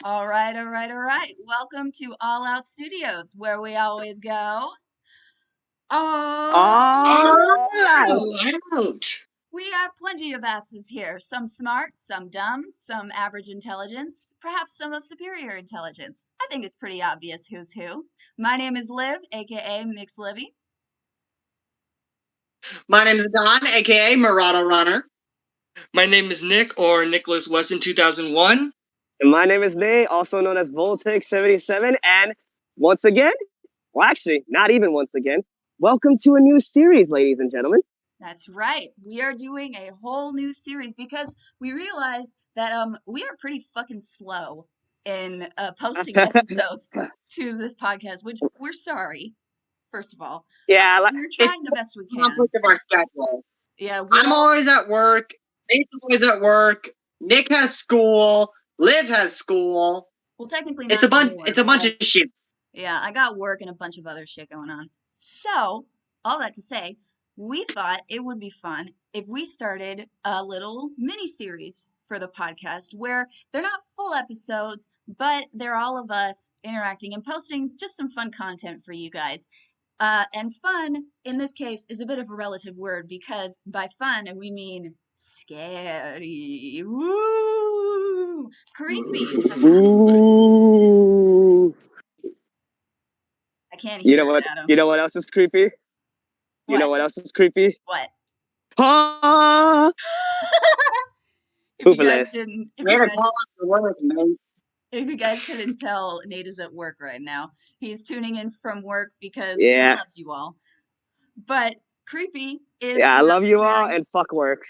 All right, all right, all right. Welcome to All Out Studios, where we always go. Oh, All out. we have plenty of asses here. Some smart, some dumb, some average intelligence, perhaps some of superior intelligence. I think it's pretty obvious who's who. My name is Liv, aka Mix Livy. My name is Don, aka Murata Runner. My name is Nick, or Nicholas Weston 2001. And my name is Nate, also known as Voltic77. And once again, well, actually, not even once again, welcome to a new series, ladies and gentlemen. That's right. We are doing a whole new series because we realized that we are pretty fucking slow in posting episodes to this podcast, which we're sorry, first of all. Yeah, We're trying the best we can. Conflict of our schedule. Yeah, I'm always at work. Nate's always at work. Nick has school. Liv has school. well, technically not It's a bunch. anymore, It's a bunch but- of shit. Yeah, I got work and a bunch of other shit going on. So, all that to say, we thought it would be fun if we started a little mini series for the podcast where they're not full episodes, but they're all of us interacting and posting just some fun content for you guys. And fun, in this case, is a bit of a relative word because by fun, we mean scary. Woo! Creepy. Ooh. I can't hear You know what? it, Adam. You know what else is creepy? You know What? what else is creepy? What? Ah! If you Poofless. guys didn't, if Way you to guys, call out the work, mate. if you guys couldn't tell, Nate is at work right now. He's tuning in from work because Yeah. he loves you all. But creepy is Yeah, I love perhaps you a all very- and fuck work.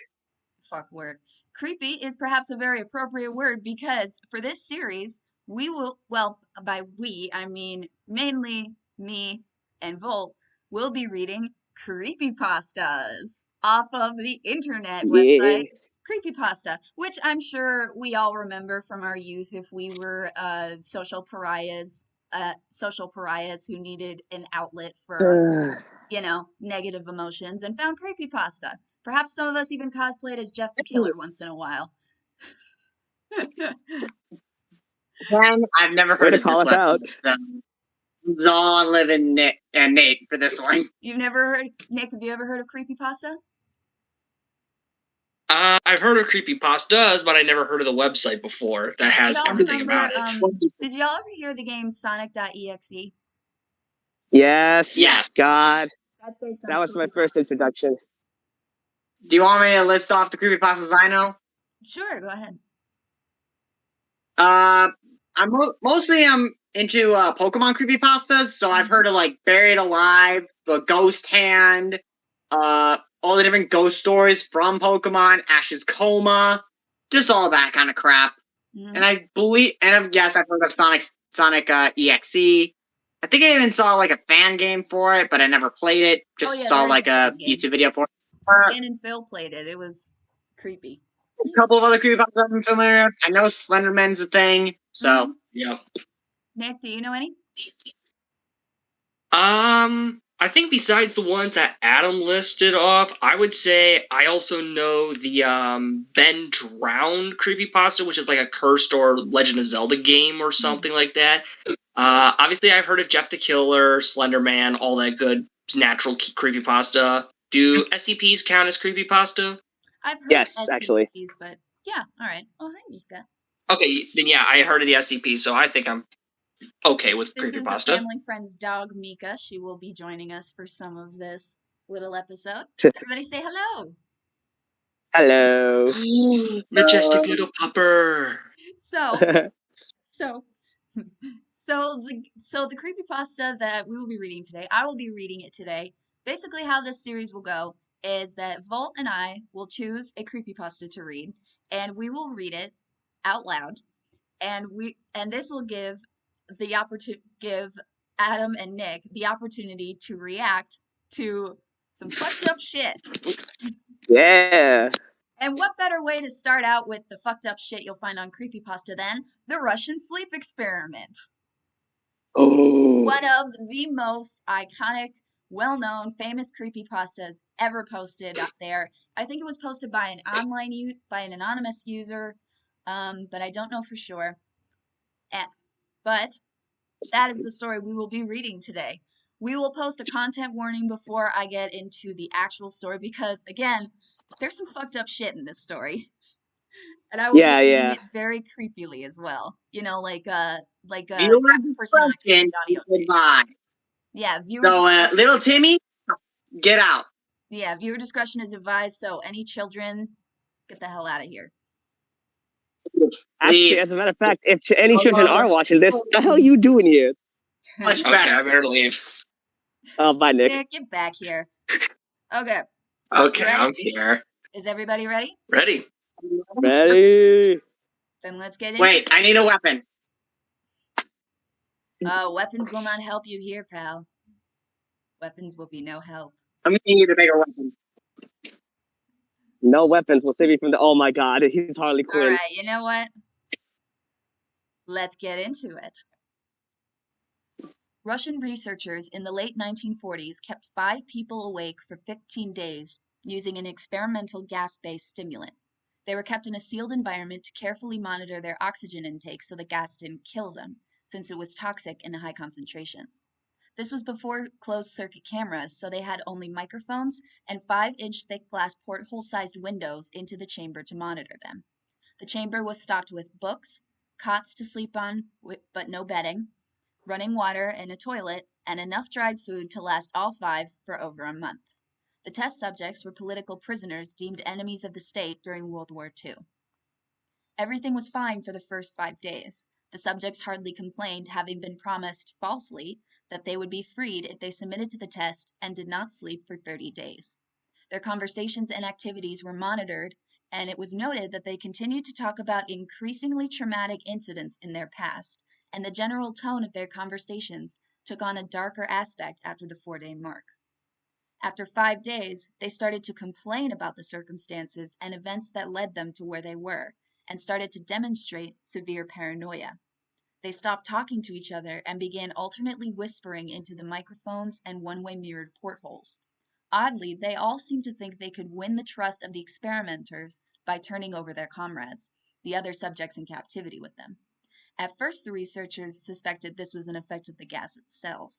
fuck word. Creepy is perhaps a very appropriate word because for this series, we will, well, by we, I mean mainly me and Volt, will be reading creepypastas off of the internet website. Creepypasta, which I'm sure we all remember from our youth if we were social pariahs who needed an outlet for, negative emotions and found creepypasta. Perhaps some of us even cosplayed as Jeff the Killer once in a while. Again, I've never Way heard to of call this us one. out. It's all on Liv and Nate for this one. You've never heard, Nick, have you ever heard of creepypasta? I've heard of creepypastas, but I never heard of the website before that has y'all everything remember, about it. Did y'all ever hear the game Sonic.exe? Yes. Yes. God. That's based on That was my creepypasta. first introduction. Do you want me to list off the creepypastas I know? Sure, go ahead. I'm mostly into Pokemon creepypastas, so I've heard of like Buried Alive, the Ghost Hand, all the different ghost stories from Pokemon, Ash's Coma, just all that kind of crap. Mhm. And I believe, yes, I've heard of Sonic EXE. I think I even saw like a fan game for it, but I never played it. Just yeah, saw there is like a a fan game. YouTube video for it. Dan and Phil played it. It was creepy. A couple of other creepypastas I'm familiar with. I know Slenderman's a thing, so Mhm. Yeah. Nick, do you know any? I think besides the ones that Adam listed off, I would say I also know the Ben Drowned creepypasta, which is like a cursed or Legend of Zelda game or something like that. Obviously, I've heard of Jeff the Killer, Slenderman, all that good natural creepypasta. Do SCPs count as creepypasta? I've heard Yes, SCPs, actually. but yeah, all right. Oh, hi, Mika. Okay, then yeah, I heard of the SCP, so I think I'm okay with This is a creepypasta. family friend's dog, Mika. She will be joining us for some of this little episode. Everybody say hello. Hello. Majestic little pupper. So, so the creepypasta that we will be reading today, I will be reading it today. Basically, how this series will go is that Volt and I will choose a creepypasta to read, and we will read it out loud, and this will give Adam and Nick the opportunity to react to some fucked up shit. Yeah. And what better way to start out with the fucked up shit you'll find on creepypasta than the Russian sleep experiment? Oh. One of the most iconic, well-known, famous creepypastas ever posted out there. I think it was posted by an anonymous user, but I don't know for sure. But that is the story we will be reading today. We will post a content warning before I get into the actual story because, again, there's some fucked up shit in this story. And I will be reading it very creepily as well. You know, like that Viewer person on the discretion audio is tape. advised. Yeah, viewer So, discretion. little Timmy, get out. Yeah, viewer discretion is advised, so any children, get the hell out of here. Actually, as a matter of fact, if any children are watching this, what the hell are you doing here? Much Okay, better. I better leave. Oh, bye, Nick. Nick, get back here. Okay. Okay, Ready? I'm here. Is everybody ready? Ready? Ready? Then let's get into Wait, I need a weapon. Weapons will not help you here, pal. Weapons will be no help. I'm gonna need a bigger weapon. No weapons will save you from the. Oh my God, he's Harley Quinn. Alright, you know what? Let's get into it. Russian researchers in the late 1940s kept 5 people awake for 15 days using an experimental gas-based stimulant. They were kept in a sealed environment to carefully monitor their oxygen intake so the gas didn't kill them, since it was toxic in high concentrations. This was before closed-circuit cameras, so they had only microphones and 5-inch thick glass porthole-sized windows into the chamber to monitor them. The chamber was stocked with books, cots to sleep on, but no bedding, running water and a toilet, and enough dried food to last all 5 for over a month. The test subjects were political prisoners deemed enemies of the state during World War II. Everything was fine for the first 5 days. The subjects hardly complained, having been promised, falsely, that they would be freed if they submitted to the test and did not sleep for 30 days. Their conversations and activities were monitored, and it was noted that they continued to talk about increasingly traumatic incidents in their past, and the general tone of their conversations took on a darker aspect after the 4-day mark. After 5 days, they started to complain about the circumstances and events that led them to where they were, and started to demonstrate severe paranoia. They stopped talking to each other and began alternately whispering into the microphones and one-way mirrored portholes. Oddly, they all seemed to think they could win the trust of the experimenters by turning over their comrades, the other subjects in captivity with them. At first, the researchers suspected this was an effect of the gas itself.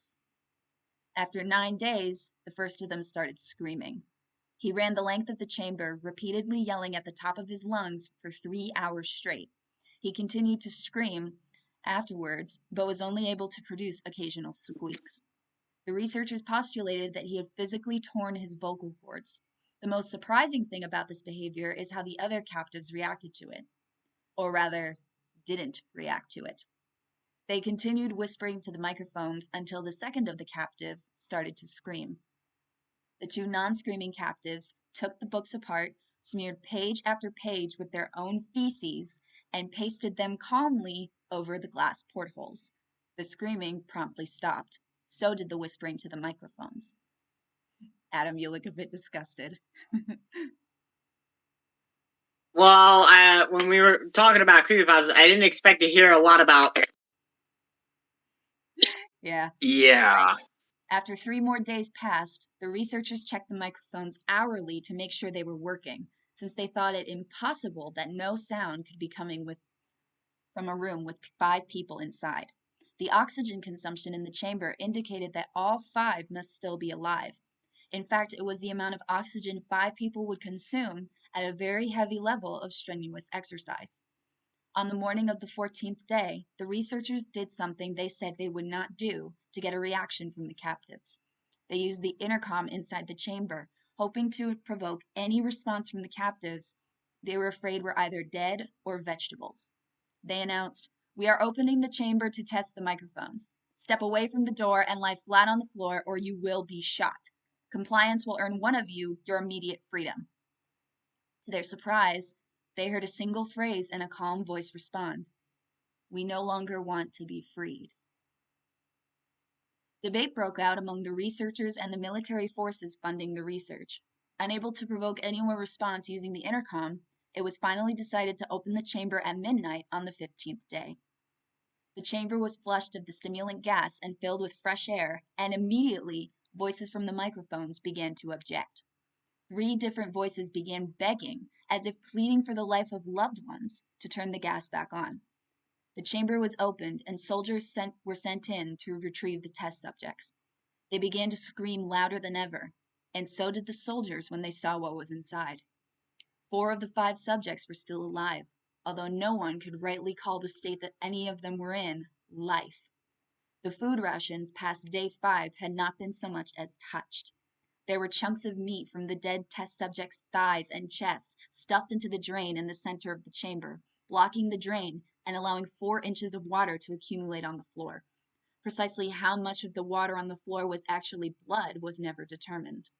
After 9 days, the first of them started screaming. He ran the length of the chamber, repeatedly yelling at the top of his lungs for 3 hours straight. He continued to scream afterwards, but was only able to produce occasional squeaks. The researchers postulated that he had physically torn his vocal cords. The most surprising thing about this behavior is how the other captives reacted to it. Or rather, didn't react to it. They continued whispering to the microphones until the second of the captives started to scream. The 2 non-screaming captives took the books apart, smeared page after page with their own feces, and pasted them calmly over the glass portholes. The screaming promptly stopped. So did the whispering to the microphones. Adam, you look a bit disgusted. Well, when we were talking about creepypastas, I didn't expect to hear a lot about. Yeah. Yeah. After 3 more days passed, the researchers checked the microphones hourly to make sure they were working, since they thought it impossible that no sound could be coming from a room with 5 people inside. The oxygen consumption in the chamber indicated that all 5 must still be alive. In fact, it was the amount of oxygen 5 people would consume at a very heavy level of strenuous exercise. On the morning of the 14th day, the researchers did something they said they would not do to get a reaction from the captives. They used the intercom inside the chamber, hoping to provoke any response from the captives they were afraid were either dead or vegetables. They announced, "We are opening the chamber to test the microphones. Step away from the door and lie flat on the floor or you will be shot. Compliance will earn one of you your immediate freedom." To their surprise, they heard a single phrase and a calm voice respond, "We no longer want to be freed." Debate broke out among the researchers and the military forces funding the research. Unable to provoke any more response using the intercom, it was finally decided to open the chamber at midnight on the 15th day. The chamber was flushed of the stimulant gas and filled with fresh air, and immediately voices from the microphones began to object. 3 different voices began begging, as if pleading for the life of loved ones, to turn the gas back on. The chamber was opened, and soldiers were sent in to retrieve the test subjects. They began to scream louder than ever, and so did the soldiers when they saw what was inside. 4 of the 5 subjects were still alive, although no one could rightly call the state that any of them were in life. The food rations past day 5 had not been so much as touched. There were chunks of meat from the dead test subject's thighs and chest stuffed into the drain in the center of the chamber, blocking the drain and allowing 4 inches of water to accumulate on the floor. Precisely how much of the water on the floor was actually blood was never determined.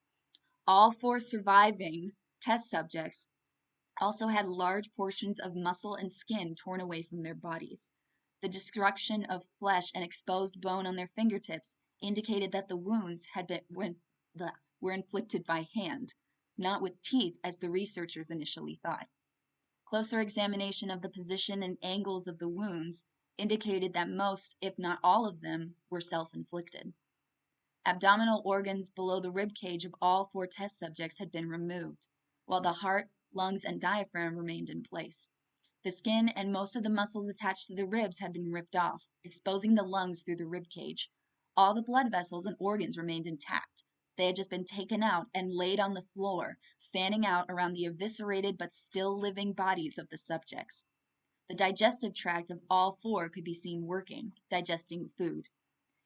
All 4 surviving test subjects also had large portions of muscle and skin torn away from their bodies. The destruction of flesh and exposed bone on their fingertips indicated that the wounds were inflicted by hand, not with teeth as the researchers initially thought. Closer examination of the position and angles of the wounds indicated that most, if not all of them, were self-inflicted. Abdominal organs below the rib cage of all 4 test subjects had been removed, while the heart, lungs, and diaphragm remained in place. The skin and most of the muscles attached to the ribs had been ripped off, exposing the lungs through the rib cage. All the blood vessels and organs remained intact. They had just been taken out and laid on the floor, fanning out around the eviscerated but still living bodies of the subjects. The digestive tract of all 4 could be seen working, digesting food.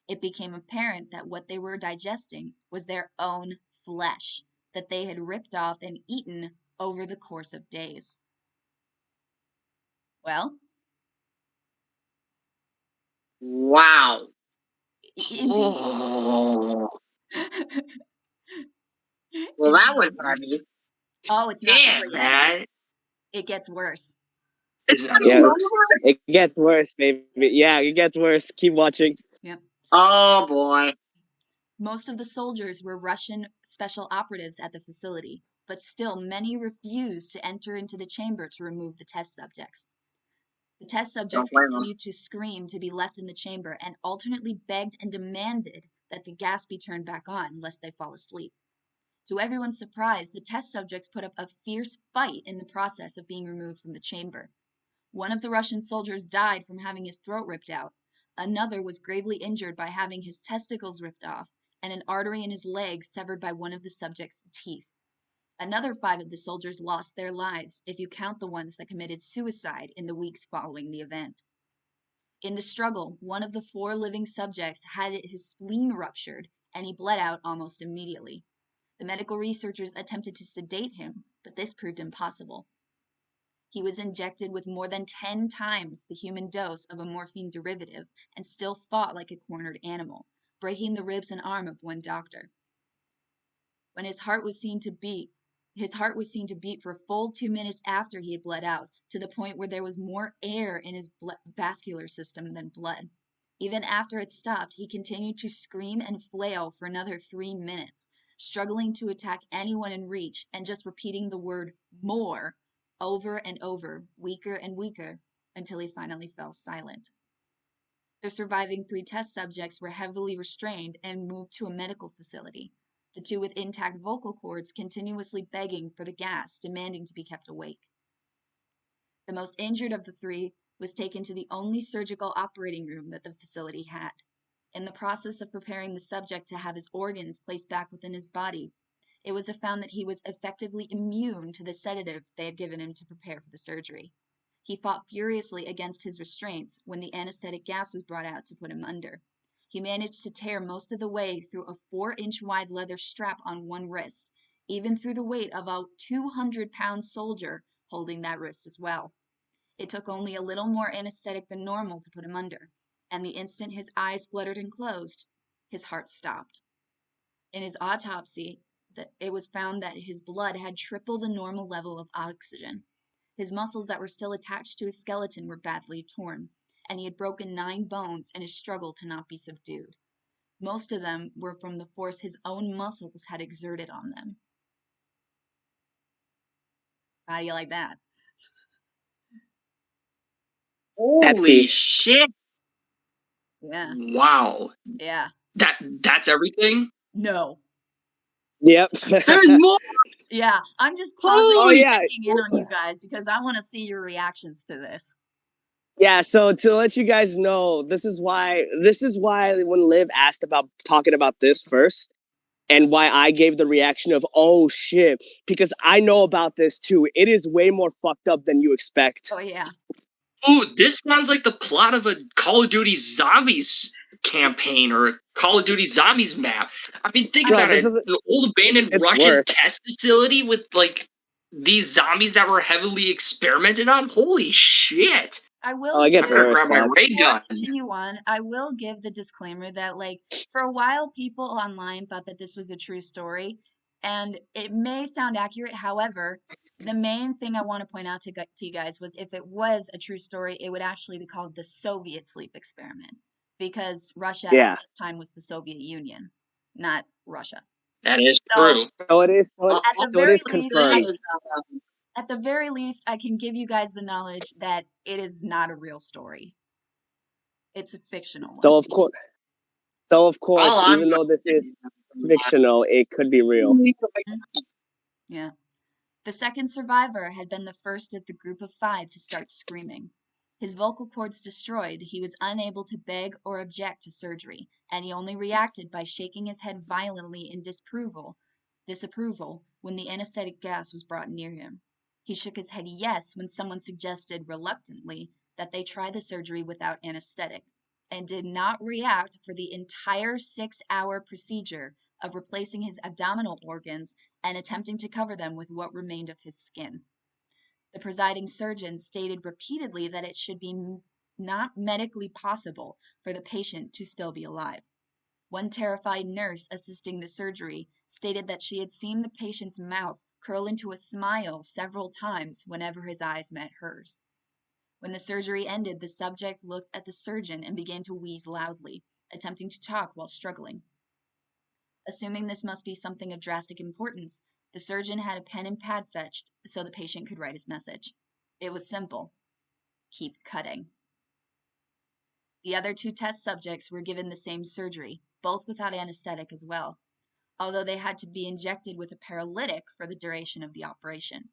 It became apparent that what they were digesting was their own flesh that they had ripped off and eaten over the course of days. Well? Wow. Indeed. Oh. Well, that was heavy. Oh, it's not Yeah, over yet. man. It gets worse. Yeah, it gets worse, baby. Yeah, it gets worse. Keep watching. Yep. Oh boy. Most of the soldiers were Russian special operatives at the facility, but still many refused to enter into the chamber to remove the test subjects. The test subjects continued to scream to be left in the chamber and alternately begged and demanded that the gas be turned back on lest they fall asleep. To everyone's surprise, the test subjects put up a fierce fight in the process of being removed from the chamber. One of the Russian soldiers died from having his throat ripped out. Another was gravely injured by having his testicles ripped off and an artery in his leg severed by one of the subject's teeth. Another 5 of the soldiers lost their lives, if you count the ones that committed suicide in the weeks following the event. In the struggle, one of the 4 living subjects had his spleen ruptured, and he bled out almost immediately. The medical researchers attempted to sedate him, but this proved impossible. He was injected with more than 10 times the human dose of a morphine derivative and still fought like a cornered animal, breaking the ribs and arm of one doctor. When his heart was seen to beat for a full 2 minutes after he had bled out, to the point where there was more air in his vascular system than blood. Even after it stopped, he continued to scream and flail for another 3 minutes, struggling to attack anyone in reach and just repeating the word more over and over, weaker and weaker, until he finally fell silent. The surviving 3 test subjects were heavily restrained and moved to a medical facility, the 2 with intact vocal cords continuously begging for the gas, demanding to be kept awake. The most injured of the 3 was taken to the only surgical operating room that the facility had. In the process of preparing the subject to have his organs placed back within his body, it was found that he was effectively immune to the sedative they had given him to prepare for the surgery. He fought furiously against his restraints when the anesthetic gas was brought out to put him under. He managed to tear most of the way through a 4-inch wide leather strap on one wrist, even through the weight of a 200-pound soldier holding that wrist as well. It took only a little more anesthetic than normal to put him under, and the instant his eyes fluttered and closed, his heart stopped. In his autopsy, it was found that his blood had triple the normal level of oxygen. His muscles that were still attached to his skeleton were badly torn, and he had broken 9 bones in his struggle to not be subdued. Most of them were from the force his own muscles had exerted on them. How do you like that? Holy Pepsi. shit. Yeah. Wow. Yeah. That's everything? No. Yep. There's more. Yeah, I'm just pausing Oh, and yeah. checking in on you guys because I want to see your reactions to this. Yeah, so to let you guys know, this is why when Liv asked about talking about this first, and why I gave the reaction of oh shit, because I know about this too. It is way more fucked up than you expect. Oh yeah. Ooh, this sounds like the plot of a Call of Duty Zombies campaign or a Call of Duty Zombies map. I mean, think Bro, about this it. isn't- An old abandoned it's Russian worse. test facility with, like, these zombies that were heavily experimented on. Holy shit. I will Oh, it gets I'm gonna worse, grab my dog. ray before I gun. continue on, I will give the disclaimer that, like, for a while, people online thought that this was a true story, and it may sound accurate. However, the main thing I want to point out to you guys was if it was a true story, it would actually be called the Soviet sleep experiment, because Russia at Yeah. this time was the Soviet Union, not Russia. That is So, true. So it is. So at the so it is very least, confirmed. at the very least, I can give you guys the knowledge that it is not a real story. It's a fictional one. So of course, All I'm even though this is fictional, it could be real. Yeah. The second survivor had been the first of the group of 5 to start screaming. His vocal cords destroyed, he was unable to beg or object to surgery, and he only reacted by shaking his head violently in disapproval when the anesthetic gas was brought near him. He shook his head yes when someone suggested reluctantly that they try the surgery without anesthetic, and did not react for the entire 6-hour procedure of replacing his abdominal organs and attempting to cover them with what remained of his skin. The presiding surgeon stated repeatedly that it should be not medically possible for the patient to still be alive. One terrified nurse assisting the surgery stated that she had seen the patient's mouth curl into a smile several times whenever his eyes met hers. When the surgery ended, the subject looked at the surgeon and began to wheeze loudly, attempting to talk while struggling. Assuming this must be something of drastic importance, the surgeon had a pen and pad fetched so the patient could write his message. It was simple. Keep cutting. The other 2 test subjects were given the same surgery, both without anesthetic as well, although they had to be injected with a paralytic for the duration of the operation.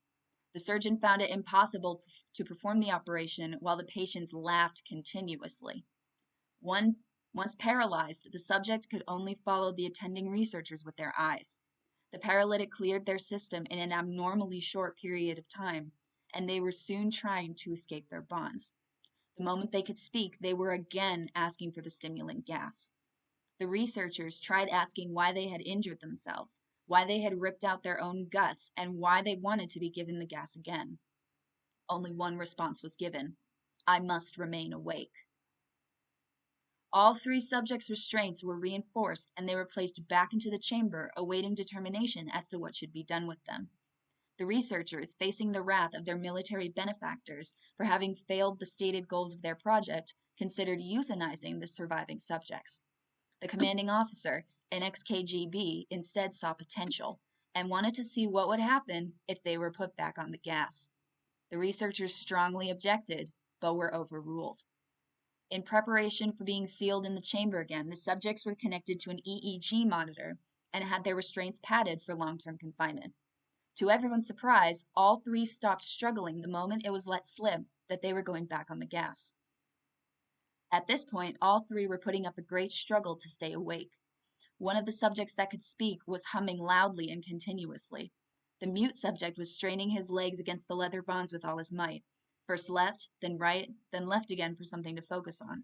The surgeon found it impossible to perform the operation while the patients laughed continuously. Once paralyzed, the subject could only follow the attending researchers with their eyes. The paralytic cleared their system in an abnormally short period of time, and they were soon trying to escape their bonds. The moment they could speak, they were again asking for the stimulant gas. The researchers tried asking why they had injured themselves, why they had ripped out their own guts, and why they wanted to be given the gas again. Only one response was given: I must remain awake. All 3 subjects' restraints were reinforced, and they were placed back into the chamber, awaiting determination as to what should be done with them. The researchers, facing the wrath of their military benefactors for having failed the stated goals of their project, considered euthanizing the surviving subjects. The commanding officer, an ex-KGB, instead saw potential and wanted to see what would happen if they were put back on the gas. The researchers strongly objected, but were overruled. In preparation for being sealed in the chamber again, the subjects were connected to an EEG monitor and had their restraints padded for long-term confinement. To everyone's surprise, all 3 stopped struggling the moment it was let slip that they were going back on the gas. At this point, all 3 were putting up a great struggle to stay awake. One of the subjects that could speak was humming loudly and continuously. The mute subject was straining his legs against the leather bonds with all his might. First left, then right, then left again for something to focus on.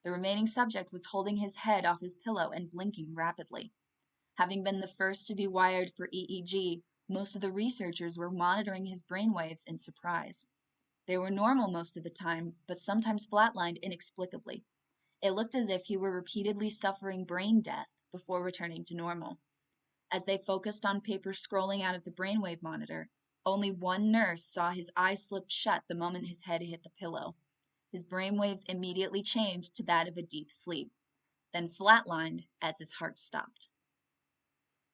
The remaining subject was holding his head off his pillow and blinking rapidly. Having been the first to be wired for EEG, most of the researchers were monitoring his brainwaves in surprise. They were normal most of the time, but sometimes flatlined inexplicably. It looked as if he were repeatedly suffering brain death before returning to normal. As they focused on paper scrolling out of the brainwave monitor, only one nurse saw his eyes slip shut the moment his head hit the pillow. His brainwaves immediately changed to that of a deep sleep, then flatlined as his heart stopped.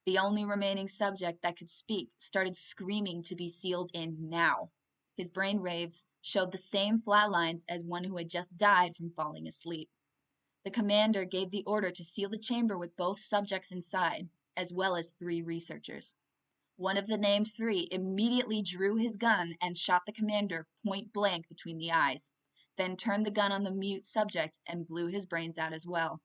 The only remaining subject that could speak started screaming to be sealed in now. His brainwaves showed the same flat lines as one who had just died from falling asleep. The commander gave the order to seal the chamber with both subjects inside, as well as 3 researchers. One of the named 3 immediately drew his gun and shot the commander point blank between the eyes. then turned the gun on the mute subject and blew his brains out as well.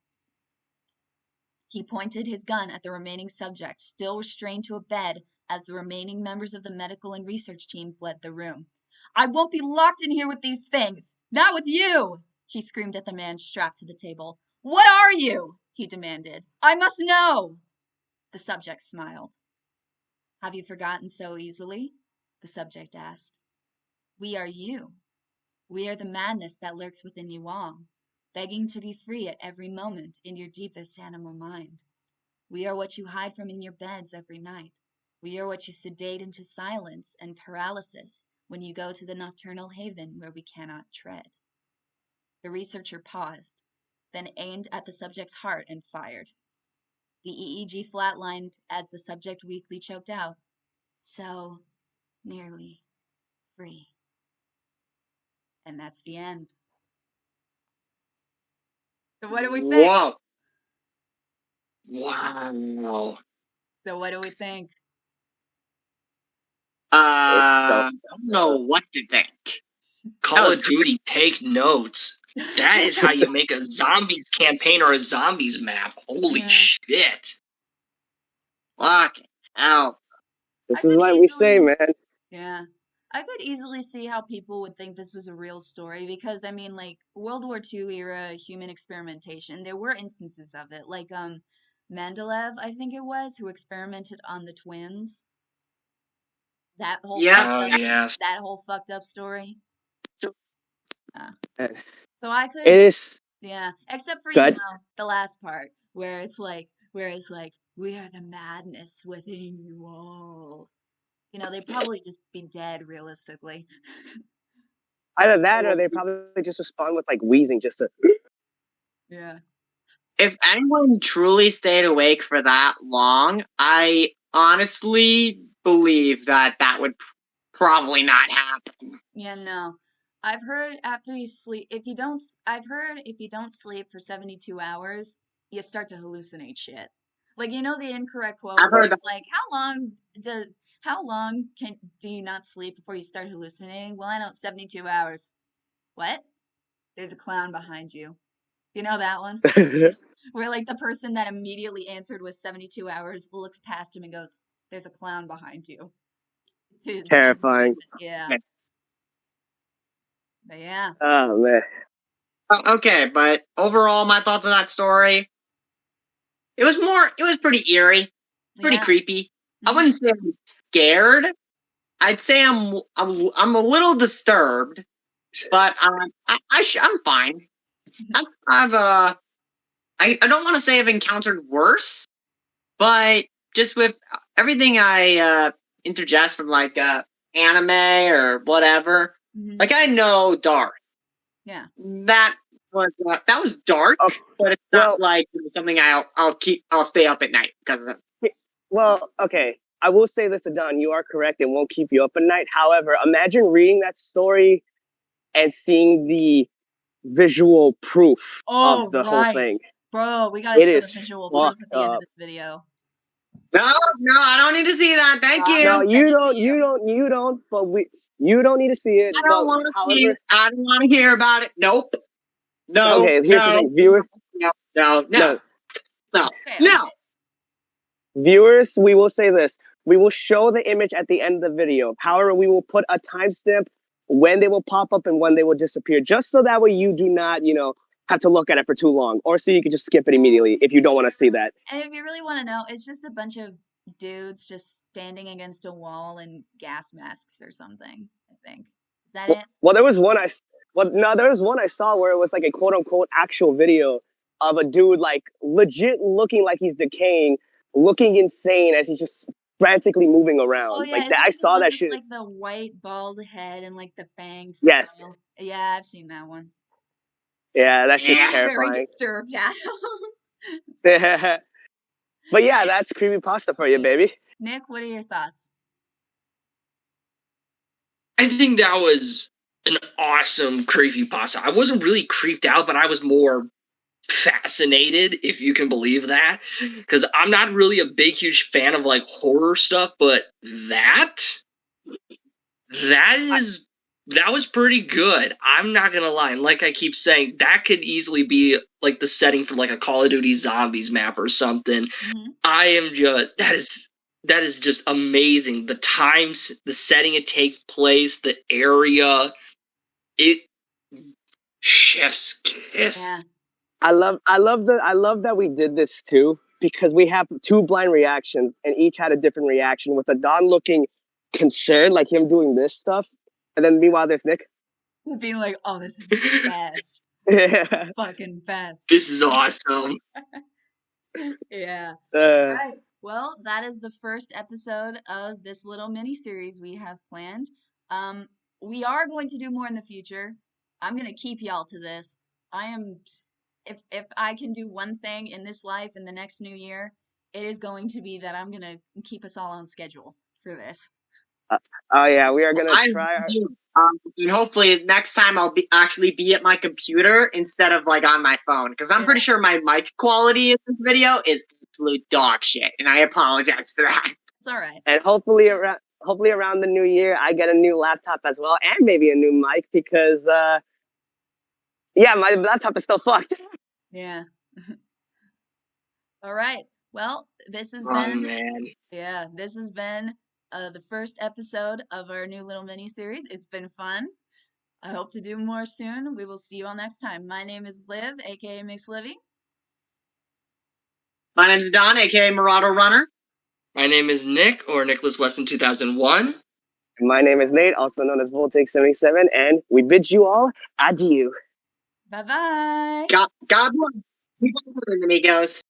He pointed his gun at the remaining subject, still restrained to a bed, as the remaining members of the medical and research team fled the room. I won't be locked in here with these things! Not with you! He screamed at the man strapped to the table. What are you? He demanded. I must know! The subject smiled. Have you forgotten so easily? The subject asked. We are you. We are the madness that lurks within you all, begging to be free at every moment in your deepest animal mind. We are what you hide from in your beds every night. We are what you sedate into silence and paralysis when you go to the nocturnal haven where we cannot tread. The researcher paused, then aimed at the subject's heart and fired. The EEG flatlined as the subject weakly choked out, so nearly free. And that's the end. So what do we think? Whoa. Wow. So what do we think? I don't know what to think. Call of Duty, take notes. That is how you make a zombies campaign or a zombies map. Holy shit. Fucking hell. This is why we say, man. Yeah. I could easily see how people would think this was a real story because, I mean, like, World War II era human experimentation, there were instances of it. Like, Mendeleev, I think it was, who experimented on the twins. That whole that whole fucked up story. So I could... It is... Yeah, except for, you know, the last part, where it's like, we are the madness within you all. You know, they'd probably just be dead, realistically. Either that, or they probably just respond with, like, wheezing just to... Yeah. If anyone truly stayed awake for that long, I honestly believe that would probably not happen. Yeah, no. I've heard after you sleep, if you don't sleep for 72 hours, you start to hallucinate shit. Like, you know the incorrect quote where it's like, how long do you not sleep before you start hallucinating? Well, I know, 72 hours. What? There's a clown behind you. You know that one? Where, like, the person that immediately answered with 72 hours looks past him and goes, there's a clown behind you. Terrifying. Yeah. But yeah. Oh, man. Okay, but overall, my thoughts on that story, it was pretty eerie, pretty creepy. Mm-hmm. I wouldn't say I'm scared. I'd say I'm a little disturbed, but I'm fine. I don't want to say I've encountered worse, but just with everything I interject from like anime or whatever, like I know dark. Yeah. That was dark, but it's not like something I'll stay up at night because of it. Well, okay. I will say this, Adon, you are correct. It won't keep you up at night. However, imagine reading that story and seeing the visual proof of the whole thing. Bro, we gotta show the visual proof at the end of this video. No, I don't need to see that. Thank you. No, you don't. But you don't need to see it. I don't want to see it. I don't want to hear about it. Nope. No. Okay, here's the thing, viewers. No. Viewers, we will say this. We will show the image at the end of the video. However, we will put a timestamp when they will pop up and when they will disappear, just so that way you do not, have to look at it for too long, or so you can just skip it immediately if you don't want to see that. And if you really want to know, it's just a bunch of dudes just standing against a wall in gas masks or something, I think. Is that it? Well, there was one I saw where it was like a quote-unquote actual video of a dude like legit looking like he's decaying, looking insane as he's just frantically moving around. Oh, yeah, like that, I saw that shit. Like the white bald head and like the fangs. Yes. Smile. Yeah, I've seen that one. Yeah, that shit's terrifying. Very disturbed at But yeah, that's creepypasta for you, baby. Nick, what are your thoughts? I think that was an awesome creepypasta. I wasn't really creeped out, but I was more fascinated, if you can believe that, because I'm not really a big huge fan of like horror stuff, but that is that was pretty good. I'm not gonna lie. And like I keep saying, that could easily be like the setting for like a Call of Duty Zombies map or something. Mhm. I am just that is just amazing. The times, the setting it takes place, the area, it chef's kiss. Yeah. I love that we did this too, because we have two blind reactions and each had a different reaction, with Adon looking concerned, like him doing this stuff, and then meanwhile there's Nick. Being like, oh, this is fast. Yeah. Fucking fast. This is awesome. Yeah. Uh, Right. Well, that is the first episode of this little mini series we have planned. We are going to do more in the future. I'm gonna keep y'all to this. I am, if I can do one thing in this life in the next new year, it is going to be that I'm gonna keep us all on schedule for this. oh yeah, we are gonna I try. Our, do. And hopefully next time I'll actually be at my computer instead of like on my phone, because I'm pretty sure my mic quality in this video is absolute dog shit, and I apologize for that. It's all right. and hopefully around the new year, I get a new laptop as well, and maybe a new mic, because yeah, my laptop is still fucked. Yeah. All right. Well, this has Oh been man. yeah, this has been the first episode of our new little mini series. It's been fun. I hope to do more soon. We will see you all next time. My name is Liv, aka Mix Livy. My name's Don, aka Marauder Runner. My name is Nick, or Nicholas Weston 2001. My name is Nate, also known as Voltage77, and we bid you all adieu. Bye bye. God bless. Keep on living, amigos.